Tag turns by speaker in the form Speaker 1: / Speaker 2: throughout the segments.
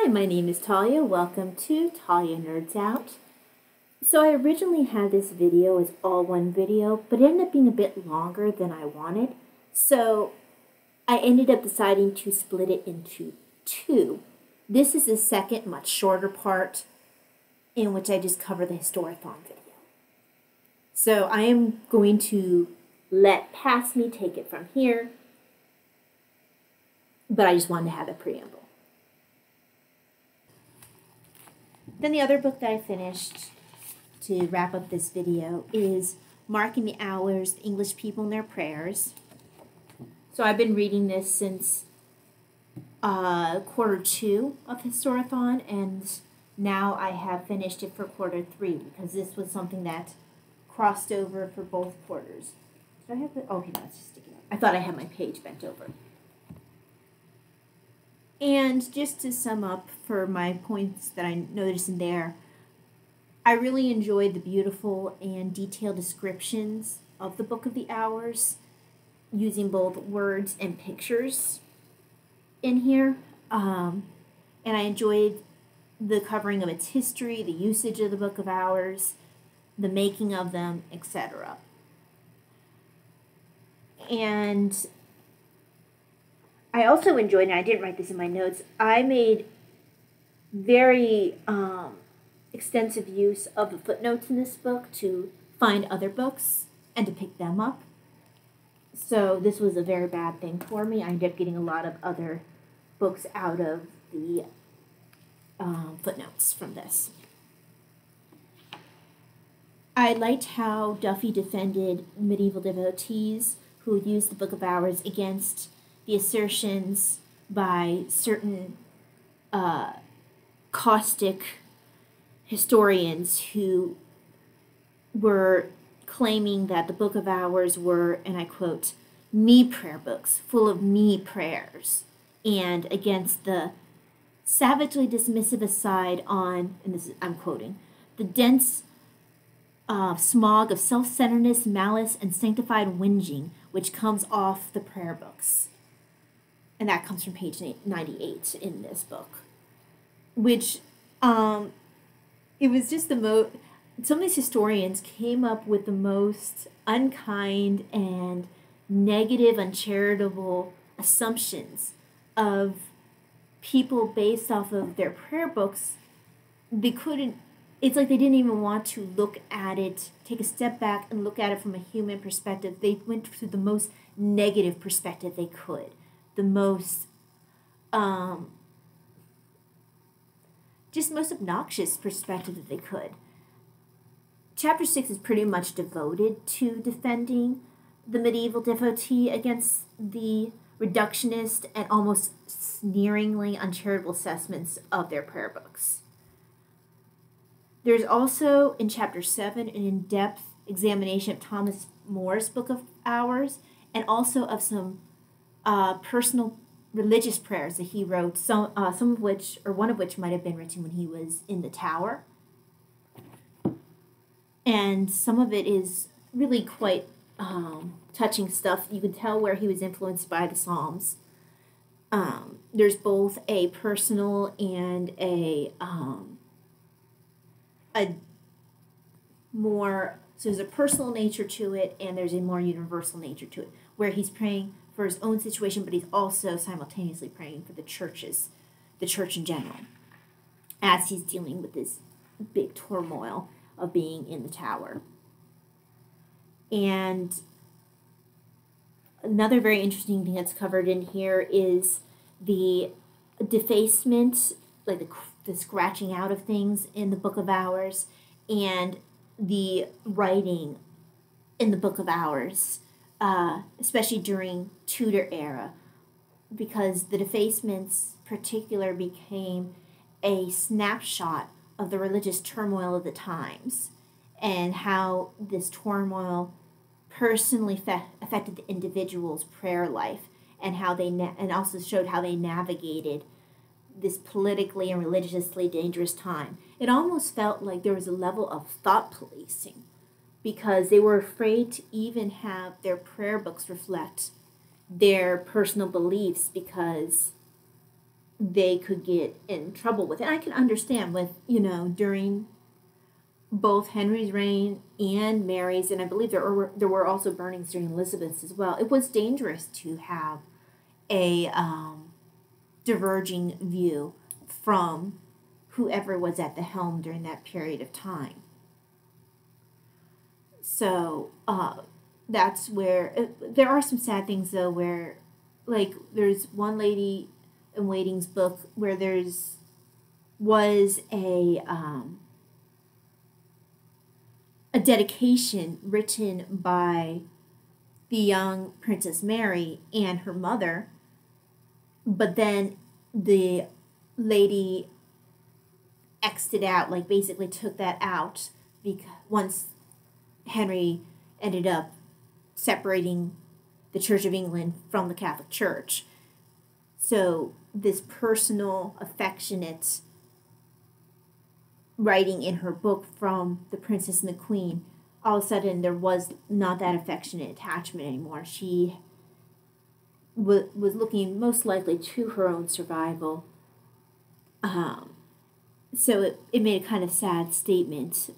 Speaker 1: Hi, my name is Talia. Welcome to Talia Nerds Out. So I originally had this video as all one video, but it ended up being a bit longer than I wanted. So I ended up deciding to split it into two. This is the second, much shorter part in which I just cover the Historathon video. So I am going to let Past Me take it from here, but I just wanted to have a preamble. Then the other book that I finished to wrap up this video is Marking the Hours, the English People and Their Prayers. So I've been reading this since quarter 2 of Historathon, and now I have finished it for quarter 3 because this was something that crossed over for both quarters. Did I have it? Oh, okay, that's just sticking out. I thought I had my page bent over. And just to sum up for my points that I noticed in there, I really enjoyed the beautiful and detailed descriptions of the Book of the Hours, using both words and pictures in here. And I enjoyed the covering of its history, the usage of the Book of Hours, the making of them, etc. And I also enjoyed, and I didn't write this in my notes, I made very extensive use of the footnotes in this book to find other books and to pick them up. So this was a very bad thing for me. I ended up getting a lot of other books out of the footnotes from this. I liked how Duffy defended medieval devotees who used the Book of Hours against the assertions by certain caustic historians who were claiming that the Book of Hours were, and I quote, me prayer books, full of me prayers, and against the savagely dismissive aside on, and this is, I'm quoting, the dense smog of self-centeredness, malice, and sanctified whinging which comes off the prayer books. And that comes from page 98 in this book, which it was just the most, some of these historians came up with the most unkind and negative, uncharitable assumptions of people based off of their prayer books. They couldn't, it's like they didn't even want to look at it, take a step back and look at it from a human perspective. They went through the most negative perspective they could. The most, just most obnoxious perspective that they could. Chapter 6 is pretty much devoted to defending the medieval devotee against the reductionist and almost sneeringly uncharitable assessments of their prayer books. There's also, in Chapter 7, an in-depth examination of Thomas More's Book of Hours, and also of some personal religious prayers that he wrote, some of which, or one of which might have been written when he was in the tower. And some of it is really quite touching stuff. You can tell where he was influenced by the Psalms. There's both a personal and a more, so there's a personal nature to it, and there's a more universal nature to it, where he's praying for his own situation, but he's also simultaneously praying for the church in general, as he's dealing with this big turmoil of being in the tower. And another very interesting thing that's covered in here is the defacement, like the scratching out of things in the Book of Hours, and the writing in the Book of Hours, especially during Tudor era, because the defacements particular became a snapshot of the religious turmoil of the times and how this turmoil personally affected the individual's prayer life, and how they and also showed how they navigated this politically and religiously dangerous time. It almost felt like there was a level of thought policing, because they were afraid to even have their prayer books reflect their personal beliefs, because they could get in trouble with it. I can understand with, during both Henry's reign and Mary's, and I believe there were also burnings during Elizabeth's as well. It was dangerous to have a diverging view from whoever was at the helm during that period of time. So that's where there are some sad things though, where like there's one lady in waiting's book where was a dedication written by the young Princess Mary and her mother, but then the lady X'd it out, like basically took that out because once Henry ended up separating the Church of England from the Catholic Church. So this personal, affectionate writing in her book from the Princess and the Queen, all of a sudden there was not that affectionate attachment anymore. She was looking most likely to her own survival. So it made a kind of sad statement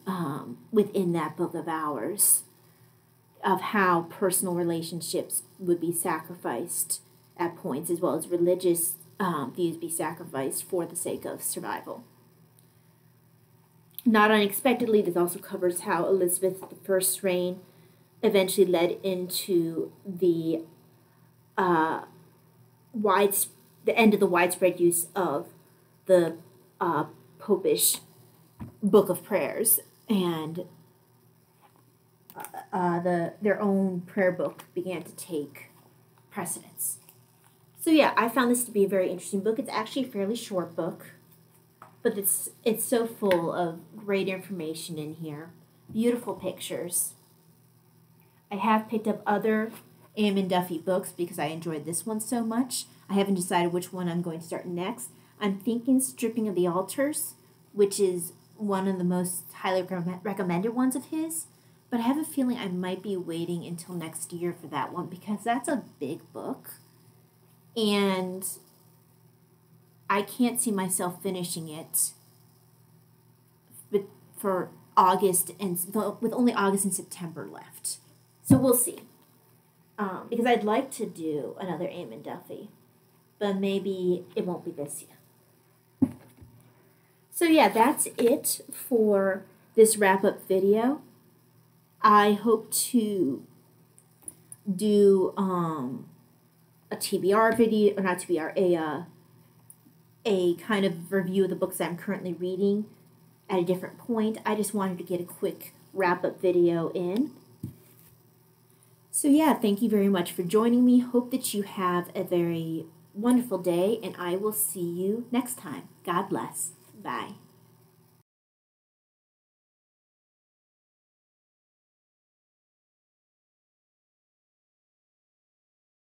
Speaker 1: within that Book of Hours of how personal relationships would be sacrificed at points, as well as religious views be sacrificed for the sake of survival. Not unexpectedly, this also covers how Elizabeth I's reign eventually led into the end of the widespread use of the Popish Book of Prayers, and their own prayer book began to take precedence. So yeah, I found this to be a very interesting book. It's actually a fairly short book, but it's so full of great information in here. Beautiful pictures. I have picked up other Eamon Duffy books because I enjoyed this one so much. I haven't decided which one I'm going to start next. I'm thinking Stripping of the Altars, which is one of the most highly recommended ones of his, but I have a feeling I might be waiting until next year for that one because that's a big book, and I can't see myself finishing it for August with only August and September left. So we'll see. Because I'd like to do another Eamon Duffy, but maybe it won't be this year. So yeah, that's it for this wrap-up video. I hope to do a TBR video, or not TBR, a kind of review of the books I'm currently reading at a different point. I just wanted to get a quick wrap-up video in. So yeah, thank you very much for joining me. Hope that you have a very wonderful day, and I will see you next time. God bless. Bye.